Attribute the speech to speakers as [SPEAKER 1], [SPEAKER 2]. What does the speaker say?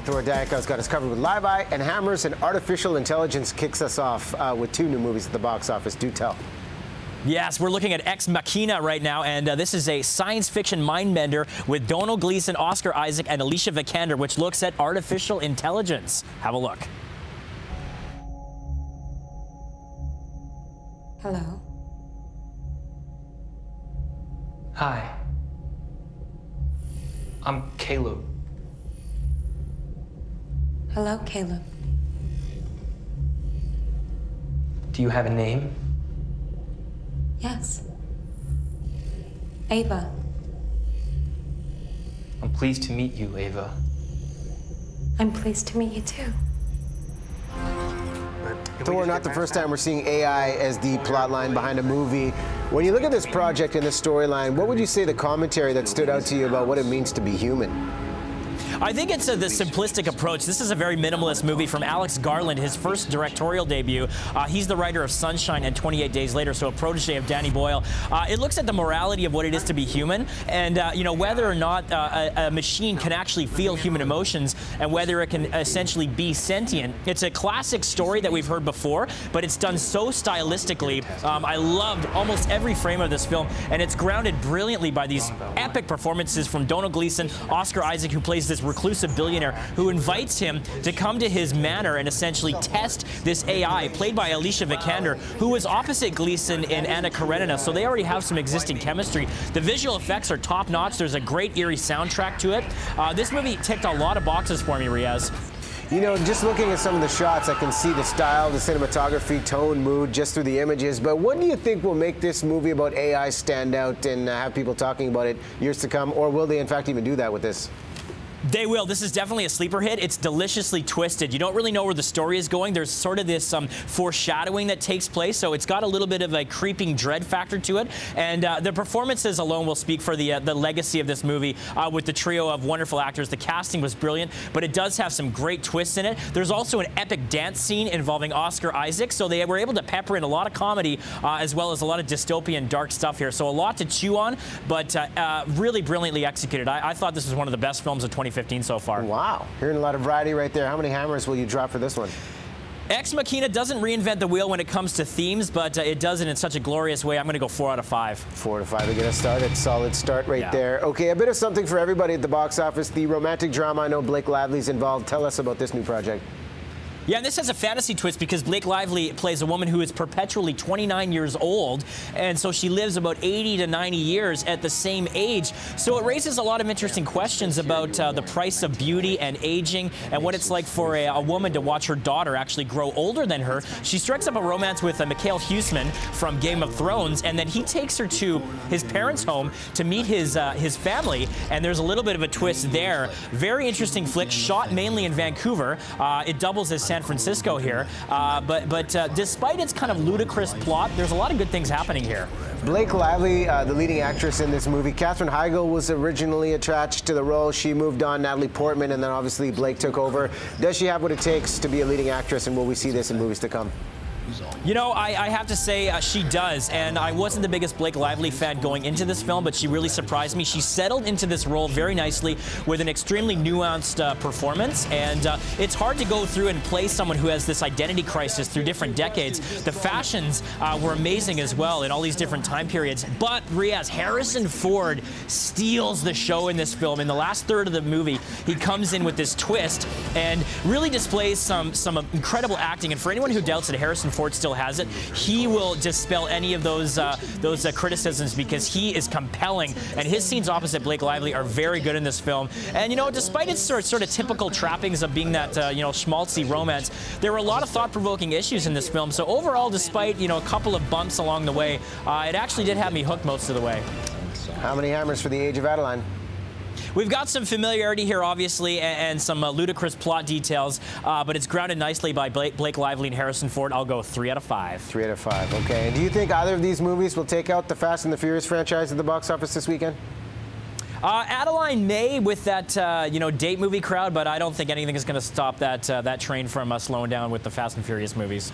[SPEAKER 1] Thor has got us covered with live eye and hammers, and artificial intelligence kicks us off with two new movies at the box office. Do tell.
[SPEAKER 2] Yes, we're looking at Machina right now, and this is a science fiction mind-bender with Domhnall Gleeson, Oscar Isaac, and Alicia Vikander, which looks at artificial intelligence. Have a look.
[SPEAKER 3] Hello.
[SPEAKER 4] Hi. I'm Caleb.
[SPEAKER 3] Hello, Caleb.
[SPEAKER 4] Do you have a name?
[SPEAKER 3] Yes. Ava.
[SPEAKER 4] I'm pleased to meet you, Ava.
[SPEAKER 3] I'm pleased to meet you too.
[SPEAKER 1] Thor, not the first time we're seeing AI as the plotline behind a movie. When you look at this project and this storyline, what would you say the commentary that stood out to you about what it means to be human?
[SPEAKER 2] I think it's the simplistic approach. This is a very minimalist movie from Alex Garland, his first directorial debut. He's the writer of Sunshine and 28 Days Later, so a protege of Danny Boyle. It looks at the morality of what it is to be human, and you know, whether or not a machine can actually feel human emotions, and whether it can essentially be sentient. It's a classic story that we've heard before, but it's done so stylistically. I loved almost every frame of this film, and it's grounded brilliantly by these epic performances from Domhnall Gleeson, Oscar Isaac, who plays this reclusive billionaire who invites him to come to his manor and essentially test this AI, played by Alicia Vikander, who was opposite Gleeson in Anna Karenina, so they already have some existing chemistry. The visual effects are top-notch. There's a great eerie soundtrack to it. This movie ticked a lot of boxes for me, Riaz.
[SPEAKER 1] You know, just looking at some of the shots, I can see the style, the cinematography, tone, mood, just through the images. But what do you think will make this movie about AI stand out and have people talking about it years to come? Or will they, in fact, even do that with this?
[SPEAKER 2] They will. This is definitely a sleeper hit. It's deliciously twisted. You don't really know where the story is going. There's sort of this foreshadowing that takes place, so it's got a little bit of a creeping dread factor to it. And the performances alone will speak for the legacy of this movie with the trio of wonderful actors. The casting was brilliant, but it does have some great twists in it. There's also an epic dance scene involving Oscar Isaac, so they were able to pepper in a lot of comedy as well as a lot of dystopian dark stuff here. So a lot to chew on, but really brilliantly executed. I thought this was one of the best films of 2015 so far.
[SPEAKER 1] Wow. Hearing a lot of variety right there. How many hammers will you drop for this one?
[SPEAKER 2] Ex Machina doesn't reinvent the wheel when it comes to themes, but it does it in such a glorious way. I'm going to go 4 out of 5.
[SPEAKER 1] 4 out of 5 to get us started. Solid start right there. Okay, a bit of something for everybody at the box office. The romantic drama. I know Blake Lively's involved. Tell us about this new project.
[SPEAKER 2] Yeah, and this has a fantasy twist because Blake Lively plays a woman who is perpetually 29 years old, and so she lives about 80 to 90 years at the same age. So it raises a lot of interesting questions about the price of beauty and aging and what it's like for a woman to watch her daughter actually grow older than her. She strikes up a romance with Mikhail Huisman from Game of Thrones, and then he takes her to his parents' home to meet his family, and there's a little bit of a twist there. Very interesting flick, shot mainly in Vancouver. It doubles as San Francisco here, but despite its kind of ludicrous plot, there's a lot of good things happening here.
[SPEAKER 1] Blake Lively, the leading actress in this movie. Katherine Heigl was originally attached to the role. She moved on. Natalie Portman, and then obviously Blake took over. Does she have what it takes to be a leading actress, and will we see this in movies to come?
[SPEAKER 2] You know, I have to say she does, and I wasn't the biggest Blake Lively fan going into this film, but she really surprised me. She settled into this role very nicely with an extremely nuanced performance, and it's hard to go through and play someone who has this identity crisis through different decades. The fashions were amazing as well in all these different time periods, but Riaz, Harrison Ford steals the show in this film. In the last third of the movie, he comes in with this twist and really displays some incredible acting, and for anyone who doubts that Harrison Ford still has it, he will dispel any of those criticisms because he is compelling, and his scenes opposite Blake Lively are very good in this film. And you know, despite its sort of typical trappings of being that you know, schmaltzy romance, there were a lot of thought-provoking issues in this film. So overall, despite a couple of bumps along the way, it actually did have me hooked most of the way.
[SPEAKER 1] How many hammers for The Age of Adaline?
[SPEAKER 2] We've got some familiarity here, obviously, and some ludicrous plot details, but it's grounded nicely by Blake Lively and Harrison Ford. I'll go 3 out of 5. 3
[SPEAKER 1] out of 5, okay. And do you think either of these movies will take out the Fast and the Furious franchise at the box office this weekend?
[SPEAKER 2] Adaline may with that date movie crowd, but I don't think anything is going to stop that train from slowing down with the Fast and Furious movies.